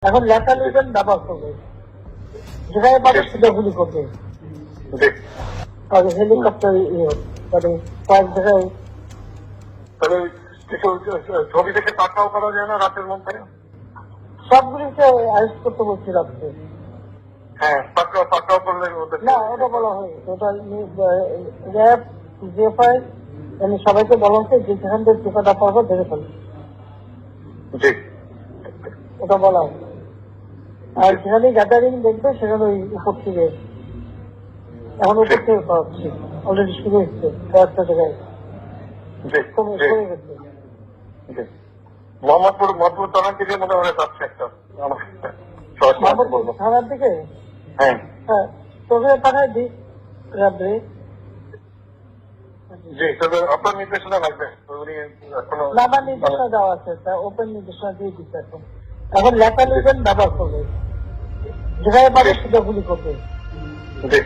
এখন লেখা লিখবেন ব্যবহার করবে, যেখানে পাবে সেটা গুলি করবে। আর হেলিকপ্টার মানে কয়েক জায়গায় তাহলে কিছু ছবি দেখে পাকড়াও করা যায় না রাতের মধ্যে? সবগুলিকে অ্যারেস্ট করতে বলছি রাখতে। হ্যাঁ, পাকড়াও করলে ওদের না, ওটা বলা হয়নি। ওটা র্যাব জিএফআই মানে সবাইকে বলা হচ্ছে যে যেখান থেকে টিকাটা পাবো ধরে ফেলবে, জি ওটা বলা হয়। আর যেখানে গ্যাদারিং দেখবে সেখানে ওই উপর থেকে এখন উপর থেকে পাচ্ছি অলরেডি শুরু হচ্ছে কয়েকটা জায়গায় জি কমে জি গেছে। জি মোহাম্মদপুর থানার দিকে মনে হয় যাচ্ছে একটা সরাসরি বলবো। থানার দিকে হ্যাঁ হ্যাঁ তোকে পাঠায় দিই র্যাবে। জি, তবে আপনার নির্দেশনা লাগবে। উনি এখনো নাম্বার নির্দেশনা দেওয়া আছে, ওপেন নির্দেশনা দিয়ে দিচ্ছে। এখন এখন লেখা লিখবেন ব্যবহার করবে, যেখানে পাবে সেটা গুলি করবে। জি